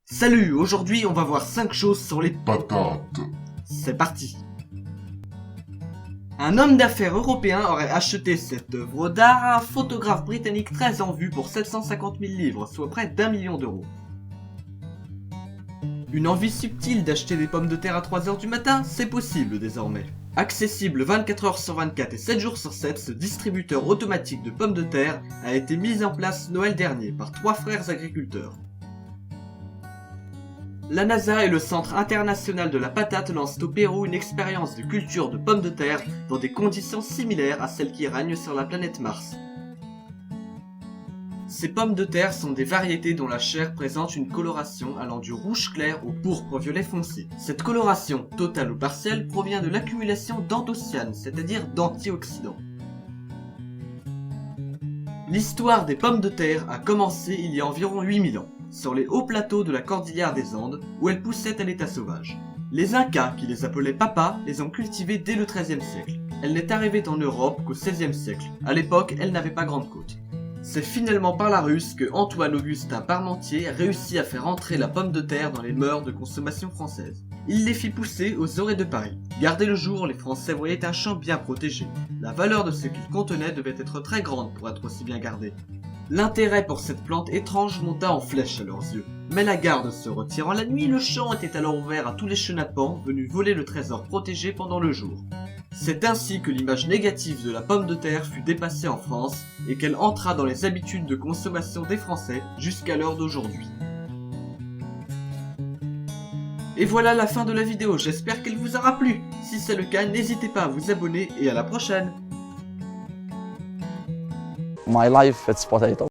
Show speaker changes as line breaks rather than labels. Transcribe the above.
Salut, aujourd'hui on va voir 5 choses sur les
Patate.
C'est parti. Un homme d'affaires européen aurait acheté cette œuvre d'art à un photographe britannique très en vue pour 750 000 livres, soit près d'1 million d'euros. Une envie subtile d'acheter des pommes de terre à 3h du matin, c'est possible désormais. Accessible 24h sur 24 et 7 jours sur 7, ce distributeur automatique de pommes de terre a été mis en place Noël dernier par 3 frères agriculteurs. La NASA et le Centre international de la patate lancent au Pérou une expérience de culture de pommes de terre dans des conditions similaires à celles qui règnent sur la planète Mars. Ces pommes de terre sont des variétés dont la chair présente une coloration allant du rouge clair au pourpre violet foncé. Cette coloration, totale ou partielle, provient de l'accumulation d'anthocyanes, c'est-à-dire d'antioxydants. L'histoire des pommes de terre a commencé il y a environ 8000 ans, sur les hauts plateaux de la cordillère des Andes, où elles poussaient à l'état sauvage. Les Incas, qui les appelaient papas, les ont cultivées dès le XIIIe siècle. Elle n'est arrivée en Europe qu'au XVIe siècle. À l'époque, elle n'avait pas grande côte. C'est finalement par la Russe que Antoine-Augustin Parmentier réussit à faire entrer la pomme de terre dans les mœurs de consommation française. Il les fit pousser aux aurées de Paris. Gardés le jour, les Français voyaient un champ bien protégé. La valeur de ce qu'il contenait devait être très grande pour être aussi bien gardé. L'intérêt pour cette plante étrange monta en flèche à leurs yeux. Mais la garde se retirant la nuit, le champ était alors ouvert à tous les chenapans venus voler le trésor protégé pendant le jour. C'est ainsi que l'image négative de la pomme de terre fut dépassée en France et qu'elle entra dans les habitudes de consommation des Français jusqu'à l'heure d'aujourd'hui. Et voilà la fin de la vidéo, j'espère qu'elle vous aura plu. Si c'est le cas, n'hésitez pas à vous abonner et à la prochaine.
My life, it's potato.